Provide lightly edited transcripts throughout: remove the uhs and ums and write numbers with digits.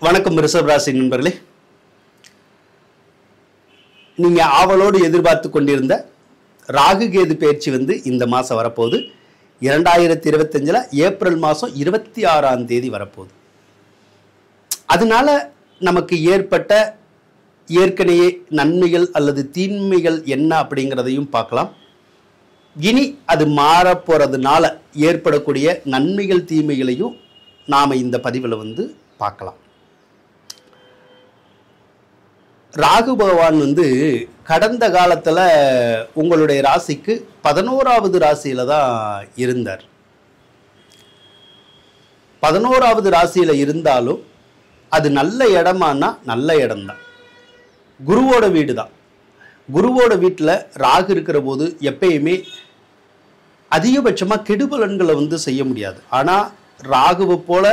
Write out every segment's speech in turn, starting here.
வணக்கம் ரிஷப் ராசி நண்பர்களே. நீங்க ஆவலோடு எதிர்பார்த்து கொண்டிருந்த ராகு கேது பயிற்சி இந்த மாசம் வரப்போகுது. 2025 ஏப்ரல் மாதம் 26ஆம் தேதி வரப்போகுது. அதனால நமக்கு ஏற்பட்ட ஏற்கனவே நன்மைகள் அல்லது தீன்மைகள் என்ன அப்படிங்கிறதையும் பார்க்கலாம். இனி அது மாறப்போறதுனால ஏற்படக்கூடிய நன்மைகள் தீமைகளையும் நாம் இந்த பதிவில் பார்க்கலாம். ராகு பகவான் கடந்த காலத்தில் உங்களுடைய ராசிக்கு 11வது ராசியில் தான் இருந்தார். 11வது ராசியில் இருந்தாலும் அது நல்ல இடமானா நல்ல இடம்தான். குருவோட வீடு தான். குருவோட வீட்டில் ராகு இருக்கிற போது எப்பயுமே அதிகபட்சமாக கெடுபலன்களை செய்ய முடியாது. ஆனால் ராகுவை போல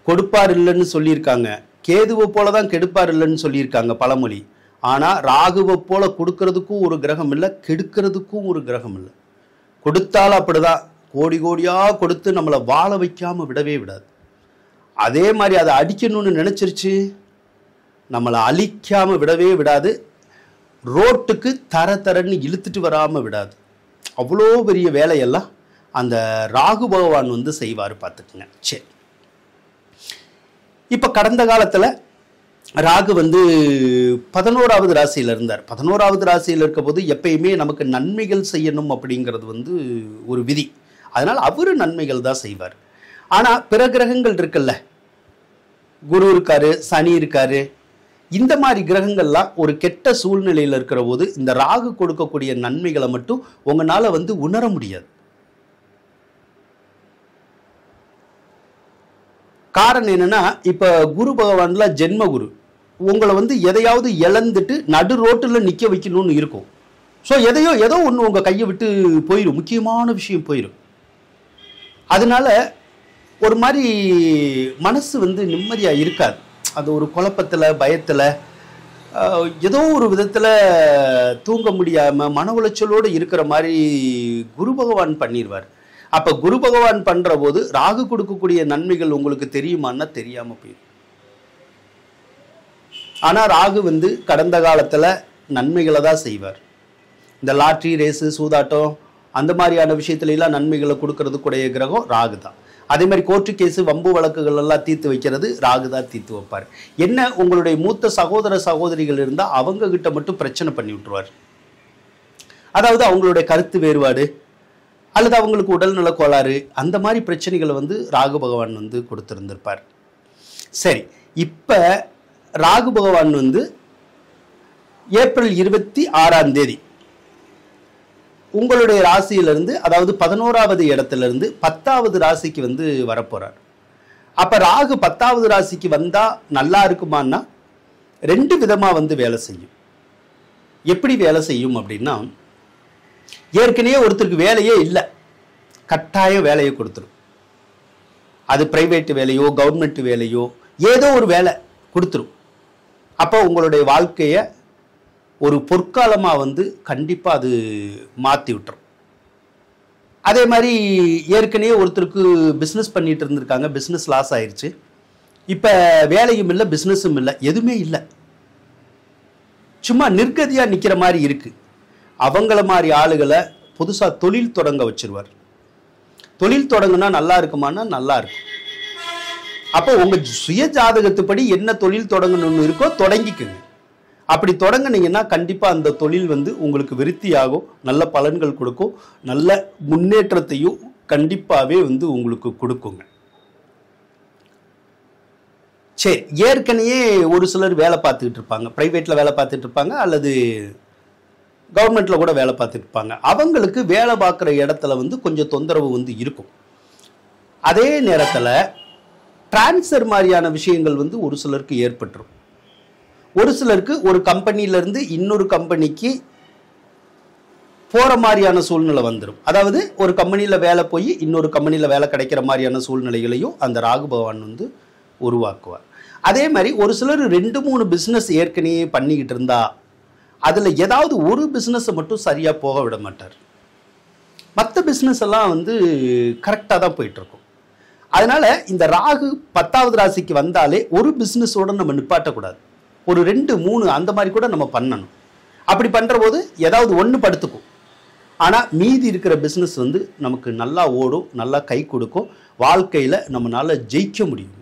கொடுப்பார் இல்லைன்னு சொல்லியிருக்காங்க, கேதுவை போல தான் கெடுப்பார் இல்லைன்னு சொல்லியிருக்காங்க பழமொழி. ஆனால் ராகுவை போல கொடுக்கறதுக்கும் ஒரு கிரகம் இல்லை, கெடுக்கிறதுக்கும் ஒரு கிரகம் இல்லை. கொடுத்தாலும் அப்படிதான் கோடி கோடியாக கொடுத்து நம்மளை வாழ வைக்காமல் விடவே விடாது. அதே மாதிரி அதை அடிக்கணும்னு நினச்சிருச்சு நம்மளை அழிக்காமல் விடவே விடாது. ரோட்டுக்கு தரன்னு இழுத்துட்டு வராமல் விடாது. அவ்வளோ பெரிய வேலையெல்லாம் அந்த ராகு பகவான் செய்வார், பார்த்துக்குங்க. சரி, இப்போ கடந்த காலத்தில் ராகு 11வது ராசியில் இருந்தார். 11வது ராசியில் இருக்க போது எப்பயுமே நமக்கு நன்மைகள் செய்யணும் அப்படிங்கிறது ஒரு விதி. அதனால் அவர் நன்மைகள் தான் செய்வார். ஆனால் பிற கிரகங்கள் இருக்குல்ல, குரு இருக்காரு, சனி இருக்காரு, இந்த மாதிரி கிரகங்கள்லாம் ஒரு கெட்ட சூழ்நிலையில் இருக்கிற போது இந்த ராகு கொடுக்கக்கூடிய நன்மைகளை மட்டும் உங்களால் உணர முடியாது. காரணம் என்னன்னா, இப்போ குரு பகவான்ல ஜென்ம குரு உங்களை எதையாவது இழந்துட்டு நடு ரோட்டில் நிற்க வைக்கணும்னு இருக்கும். ஸோ ஏதோ ஒன்று உங்கள் கையை விட்டு போயிடும், முக்கியமான விஷயம் போயிடும். அதனால ஒரு மாதிரி மனசு நிம்மதியாக இருக்காது. அது ஒரு குழப்பத்தில், பயத்தில், ஏதோ ஒரு விதத்தில் தூங்க முடியாமல் மன உளைச்சலோடு இருக்கிற மாதிரி குரு பகவான் பண்ணிடுவார். அப்போ குரு பகவான் பண்ணுற போது ராகு கொடுக்கக்கூடிய நன்மைகள் உங்களுக்கு தெரியுமான்னா தெரியாமல் போயிடும். ஆனால் ராகு கடந்த காலத்தில் நன்மைகளை தான் செய்வார். இந்த லாட்ரி ரேஸு, சூதாட்டம், அந்த மாதிரியான விஷயத்துலலாம் நன்மைகளை கொடுக்கறதுக்குடைய கிரகம் ராகு தான். அதே மாதிரி கோர்ட்டு கேஸு, வம்பு வழக்குகள் எல்லாம் தீர்த்து வைக்கிறது ராகு தான் தீர்த்து வைப்பார். என்ன, உங்களுடைய மூத்த சகோதர சகோதரிகள் இருந்தால் அவங்க கிட்ட மட்டும் பிரச்சனை பண்ணி விட்டுருவார். அதாவது அவங்களுடைய கருத்து வேறுபாடு அல்லது அவங்களுக்கு உடல்நல கோளாறு, அந்த மாதிரி பிரச்சனைகளை ராகு பகவான் கொடுத்துருந்துருப்பார். சரி, இப்போ ராகு பகவான் ஏப்ரல் 26ஆம் தேதி உங்களுடைய ராசியிலிருந்து, அதாவது 11வது இடத்துலேருந்து 10வது ராசிக்கு வரப்போகிறார். அப்போ ராகு 10வது ராசிக்கு வந்தால் நல்லா இருக்குமான்னா 2 விதமாக வேலை செய்யும். எப்படி வேலை செய்யும் அப்படின்னா, ஏற்கனவே ஒருத்தருக்கு வேலையே இல்லை, கட்டாயம் வேலையை கொடுத்துரும். அது பிரைவேட் வேலையோ கவர்மெண்ட் வேலையோ ஏதோ ஒரு வேலை கொடுத்துரும். அப்போ உங்களுடைய வாழ்க்கையை ஒரு பொற்காலமாக கண்டிப்பாக அது மாற்றி விட்டுரும். அதே மாதிரி ஏற்கனவே ஒருத்தருக்கு பிஸ்னஸ் பண்ணிட்டு இருந்திருக்காங்க, பிஸ்னஸ் லாஸ் ஆயிடுச்சு, இப்போ வேலையும் இல்லை, பிஸ்னஸும் இல்லை, எதுவுமே இல்லை, சும்மா நிர்கதியாக நிற்கிற மாதிரி இருக்குது. அவங்கள மாதிரி ஆளுகளை புதுசாக தொழில் தொடங்க வச்சிருவார். தொழில் தொடங்குனா நல்லா இருக்குமானா நல்லா இருக்கும். அப்போ உங்கள் சுய ஜாதகத்துப்படி என்ன தொழில் தொடங்கணும்னு இருக்கோ தொடங்கிக்குங்க. அப்படி தொடங்கினீங்கன்னா கண்டிப்பாக அந்த தொழில் உங்களுக்கு விருத்தியாகும், நல்ல பலன்கள் கொடுக்கும், நல்ல முன்னேற்றத்தையும் கண்டிப்பாகவே உங்களுக்கு கொடுக்குங்க. சரி, ஏற்கனவே ஒரு சிலர் வேலை பார்த்துக்கிட்டு இருப்பாங்க, ப்ரைவேட்டில் வேலை பார்த்துட்டு இருப்பாங்க அல்லது கவர்மெண்ட்டில் கூட வேலை பார்த்துட்டு இருப்பாங்க. அவங்களுக்கு வேலை பார்க்குற இடத்துல கொஞ்சம் தொந்தரவு இருக்கும். அதே நேரத்தில் டிரான்ஸ்ஃபர் மாதிரியான விஷயங்கள் ஒரு சிலருக்கு ஏற்பட்டுரும். ஒரு சிலருக்கு ஒரு கம்பெனியிலேருந்து இன்னொரு கம்பெனிக்கு போகிற மாதிரியான சூழ்நிலை வந்துடும். அதாவது ஒரு கம்பெனியில் வேலை போய் இன்னொரு கம்பெனியில் வேலை கிடைக்கிற மாதிரியான சூழ்நிலைகளையும் அந்த ராகு பகவான் உருவாக்குவார். அதே மாதிரி ஒரு சிலர் 2-3 பிஸ்னஸ் ஏற்கனவே பண்ணிக்கிட்டு இருந்தா அதில் ஏதாவது ஒரு பிஸ்னஸை மட்டும் சரியாக போக விட மாட்டார். மற்ற பிஸ்னஸ் எல்லாம் கரெக்டாக தான் போயிட்டுருக்கும். அதனால இந்த ராகு 10வது ராசிக்கு வந்தாலே ஒரு பிஸ்னஸோட நம்ம நிப்பாட்டக்கூடாது. ஒரு 2 3 அந்த மாதிரி கூட நம்ம பண்ணணும். அப்படி பண்ற போது ஏதாவது ஒன்று படுத்துக்கும். ஆனால் மீதி இருக்கிற பிஸ்னஸ் வந்து நமக்கு நல்லா ஓடும், நல்லா கை கொடுக்கும், வாழ்க்கையில் நம்மளால ஜெயிக்க முடியும்.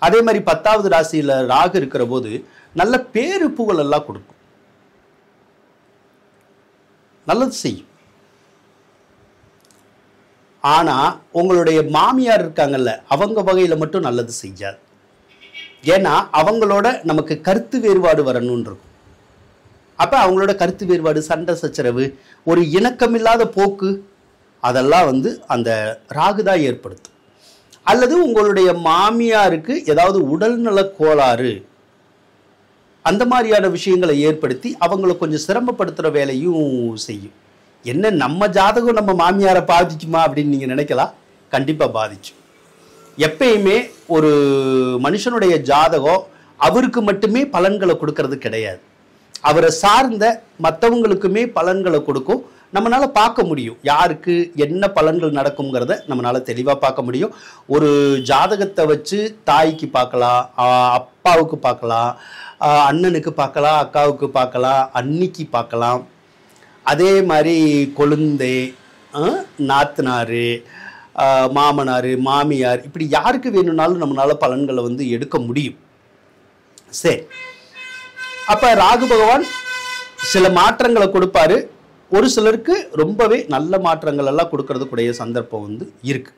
அதே மாதிரி 10வது ராசியில் ராகு இருக்கிற போது நல்ல பேரு புகழ் எல்லாம் கொடுக்கும், நல்லது செய்யும். ஆனால் உங்களுடைய மாமியார் இருக்காங்கல்ல, அவங்க வகையில் மட்டும் நல்லது செய்யாது. ஏன்னா அவங்களோட நமக்கு கருத்து வேறுபாடு வரணும்னு இருக்கும். அப்போ அவங்களோட கருத்து வேறுபாடு, சண்டை சச்சரவு, ஒரு இணக்கமில்லாத போக்கு, அதெல்லாம் வந்து அந்த ராகு தான் ஏற்படுத்தும். அல்லது உங்களுடைய மாமியாருக்கு ஏதாவது உடல்நல கோளாறு, அந்த மாதிரியான விஷயங்களை ஏற்படுத்தி அவங்கள கொஞ்சம் சிரமப்படுத்துகிற வேலையும் செய்யும். என்ன நம்ம ஜாதகம் நம்ம மாமியாரை பாதிக்குமா அப்படின்னு நீங்கள் நினைக்கலாம். கண்டிப்பாக பாதிக்கும். எப்பயுமே ஒரு மனுஷனுடைய ஜாதகம் அவருக்கு மட்டுமே பலன்களை கொடுக்கறது கிடையாது. அவரை சார்ந்த மற்றவங்களுக்குமே பலன்களை கொடுக்கும். நம்மளால பார்க்க முடியும் யாருக்கு என்ன பலன்கள் நடக்குங்கிறத நம்மளால தெளிவாக பார்க்க முடியும். ஒரு ஜாதகத்தை வச்சு தாய்க்கு பார்க்கலாம், அப்பாவுக்கு பார்க்கலாம், அண்ணனுக்கு பார்க்கலாம், அக்காவுக்கு பார்க்கலாம், அன்னிக்கு பார்க்கலாம். அதே மாதிரி கொழுந்தை, நாத்தனார், மாமனார், மாமியார், இப்படி யாருக்கு வேணும்னாலும் நம்மளால பலன்களை வந்து எடுக்க முடியும். சரி, அப்போ ராகு பகவான் சில மாற்றங்களை கொடுப்பாரு. ஒரு சிலருக்கு ரொம்பவே நல்ல மாற்றங்கள் எல்லாம் கொடுக்கறதுக்குடைய சந்தர்ப்பம் வந்து இருக்கு.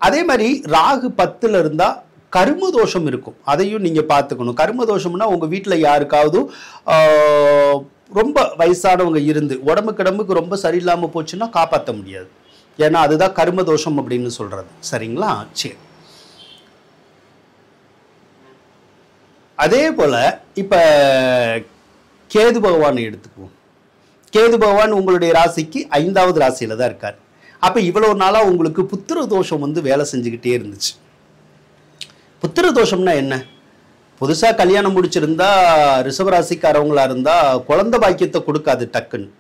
அதே மாதிரி ராகு 10ல் இருந்தால் கர்ம தோஷம் இருக்கும். அதையும் நீங்கள் பார்த்துக்கணும். கர்ம தோஷம்னா உங்கள் வீட்டில் யாருக்காவது ரொம்ப வயசானவங்க இருந்து உடம்புக்கு ரொம்ப சரியில்லாமல் போச்சுன்னா காப்பாற்ற முடியாது. ஏன்னா அதுதான் கர்ம தோஷம் அப்படின்னு சொல்கிறது. சரிங்களா? சரி. அதே போல் இப்போ கேது பகவானை எடுத்துக்குவோம். கேது பகவான் உங்களுடைய ராசிக்கு 5வது ராசியில் தான் இருக்கார். அப்போ இவ்வளோ நாளாக உங்களுக்கு புத்திர தோஷம் வந்து வேலை செஞ்சுக்கிட்டே இருந்துச்சு. புத்திர தோஷம்னா என்ன? புதுசாக கல்யாணம் முடிச்சிருந்தா ரிஷபராசிக்காரவங்களா இருந்தால் குழந்தை பாக்கியத்தை கொடுக்காது டக்குன்னு.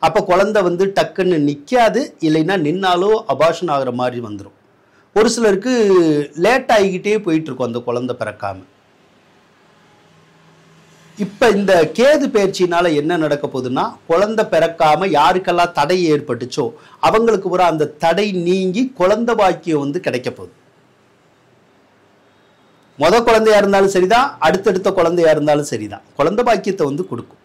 அப்போ குழந்தை வந்து டக்குன்னு நிற்காது, இல்லைன்னா நின்னாலோ அபாஷன் ஆகிற மாதிரி வந்துடும். ஒரு சிலருக்கு லேட் ஆகிக்கிட்டே போயிட்டுருக்கும் அந்த குழந்தை பிறக்காமல். இப்போ இந்த கேது பயிற்சினால என்ன நடக்க போகுதுன்னா, குழந்தை பிறக்காமல் யாருக்கெல்லாம் தடை ஏற்பட்டுச்சோ அவங்களுக்கு ஒரு அந்த தடை நீங்கி குழந்தை பாக்கியம் வந்து கிடைக்க போகுது. குழந்தையா இருந்தாலும் சரிதான், அடுத்தடுத்த குழந்தையா இருந்தாலும் சரிதான், குழந்தை பாக்கியத்தை வந்து கொடுக்கும்.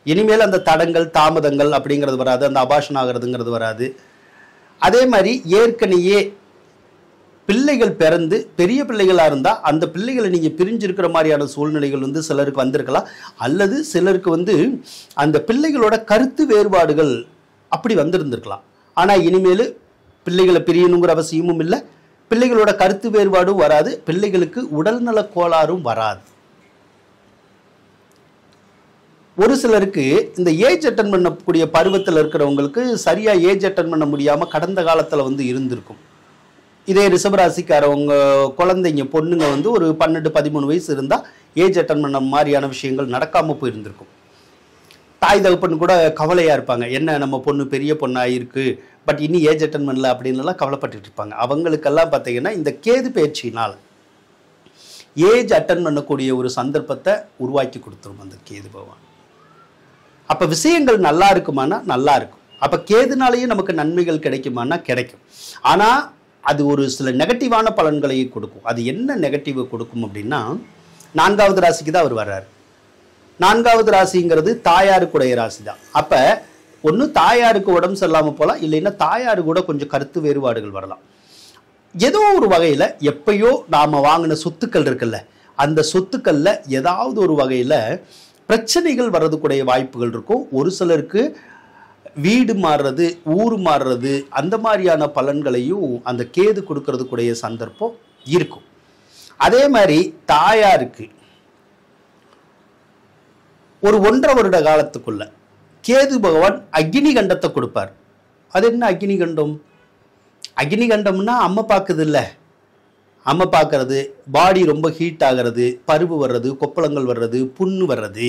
இனிமேல் அந்த தடங்கள் தாமதங்கள் அப்படிங்கிறது வராது, அந்த அபாஷன் ஆகிறதுங்கிறது வராது. அதே மாதிரி ஏற்கனவே பிள்ளைகள் பிறந்து பெரிய பிள்ளைகளாக இருந்தால் அந்த பிள்ளைகளை நீங்கள் பிரிஞ்சிருக்கிற மாதிரியான சூழ்நிலைகள் வந்து சிலருக்கு வந்திருக்கலாம். அல்லது சிலருக்கு வந்து அந்த பிள்ளைகளோட கருத்து வேறுபாடுகள் அப்படி வந்திருந்திருக்கலாம். ஆனால் இனிமேல் பிள்ளைகளை பிரியணுங்கிற அவசியமும் இல்லை, பிள்ளைகளோட கருத்து வேறுபாடும் வராது, பிள்ளைகளுக்கு உடல்நல கோளாறும் வராது. ஒரு சிலருக்கு இந்த ஏஜ் அட்டன் பண்ணக்கூடிய பருவத்தில் இருக்கிறவங்களுக்கு சரியாக ஏஜ் அட்டன் பண்ண முடியாமல் கடந்த காலத்தில் வந்து இருந்திருக்கும். இதே ரிஷபராசிக்காரவங்க குழந்தைங்க பொண்ணுங்க வந்து ஒரு 12-13 வயசு இருந்தால் ஏஜ் அட்டன் பண்ண மாதிரியான விஷயங்கள் நடக்காமல் போயிருந்திருக்கும். தாய் தகப்பன் கூட கவலையாக இருப்பாங்க, என்ன நம்ம பொண்ணு பெரிய பொண்ணாக இருக்குது, பட் இன்னும் ஏஜ் அட்டன் பண்ணல அப்படின்லாம் கவலைப்பட்டு இருப்பாங்க. அவங்களுக்கெல்லாம் பார்த்தீங்கன்னா இந்த கேது பயிற்சியினால் ஏஜ் அட்டன் பண்ணக்கூடிய ஒரு சந்தர்ப்பத்தை உருவாக்கி கொடுத்துரும் அந்த கேது பகவான். அப்போ விஷயங்கள் நல்லா இருக்குமானா நல்லா இருக்கும். அப்போ கேதுனாலேயே நமக்கு நன்மைகள் கிடைக்குமானா கிடைக்கும். ஆனால் அது ஒரு சில நெகட்டிவான பலன்களையும் கொடுக்கும். அது என்ன நெகட்டிவ் கொடுக்கும் அப்படின்னா, 4வது ராசிக்கு தான் அவர் வர்றாரு. 4வது ராசிங்கிறது தாயாருக்குடைய ராசி தான். அப்போ ஒன்று தாயாருக்கு உடம்பு சரியில்லாமல் போகலாம், இல்லைன்னா தாயாருக்கு கூட கொஞ்சம் கருத்து வேறுபாடுகள் வரலாம். ஏதோ ஒரு வகையில் எப்பயோ நாம் வாங்கின சொத்துக்கள் இருக்குல்ல, அந்த சொத்துக்களில் ஏதாவது ஒரு வகையில் பிரச்சனைகள் வர்றதுக்குடைய வாய்ப்புகள் இருக்கும். ஒரு சிலருக்கு வீடு மாறுறது, ஊர் மாறுறது, அந்த மாதிரியான பலன்களையும் அந்த கேது கொடுக்கறதுக்குடைய சந்தர்ப்பம் இருக்கும். அதே மாதிரி தாயாருக்கு ஒரு 1.5 வருட காலத்துக்குள்ள கேது பகவான் அக்னி கண்டத்தை கொடுப்பார். அது என்ன அக்னி கண்டம்? அக்னி கண்டம்னா அம்மை பார்க்குது இல்லை, அம்மை பார்க்கறது, பாடி ரொம்ப ஹீட் ஆகிறது, பருவு வர்றது, கொப்பளங்கள் வர்றது, புண்ணு வர்றது,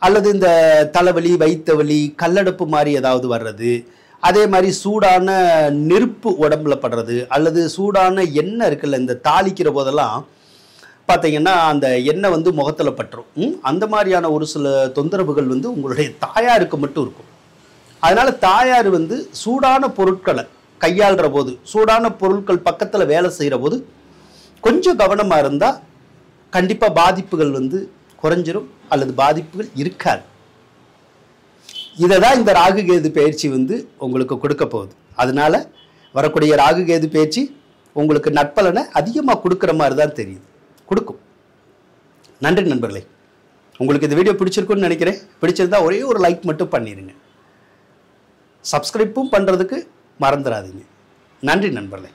அல்லது இந்த தலைவலி, வயிற்று வலி, கல்லடப்பு மாதிரி ஏதாவது வர்றது, அதே மாதிரி சூடான நெருப்பு உடம்புல படுறது, அல்லது சூடான எண்ணெய் இருக்குல்ல, இந்த தாளிக்கிற போதெல்லாம் பார்த்தீங்கன்னா அந்த எண்ணெய் வந்து முகத்தில் பட்டுரும். அந்த மாதிரியான ஒரு சில தொந்தரவுகள் வந்து உங்களுடைய தாயாருக்கு மட்டும் இருக்கும். அதனால் தாயார் வந்து சூடான பொருட்களை கையாளுற போது, சூடான பொருட்கள் பக்கத்தில் வேலை செய்கிற போது கொஞ்சம் கவனமாக இருந்தால் கண்டிப்பாக பாதிப்புகள் வந்து குறைஞ்சிரும், அல்லது பாதிப்புகள் இருக்காது. இதை தான் இந்த ராகு கேது பயிற்சி வந்து உங்களுக்கு கொடுக்க போகுது. அதனால வரக்கூடிய ராகு கேது பயிற்சி உங்களுக்கு நற்பலனை அதிகமாக கொடுக்குற மாதிரி தான் தெரியுது, கொடுக்கும். நன்றி நண்பர்களே. உங்களுக்கு இந்த வீடியோ பிடிச்சிருக்குன்னு நினைக்கிறேன். பிடிச்சிருந்தா ஒரே ஒரு லைக் மட்டும் பண்ணிடுங்க. சப்ஸ்கிரைப்பும் பண்ணுறதுக்கு மறந்துடாதீங்க. நன்றி நண்பர்களே.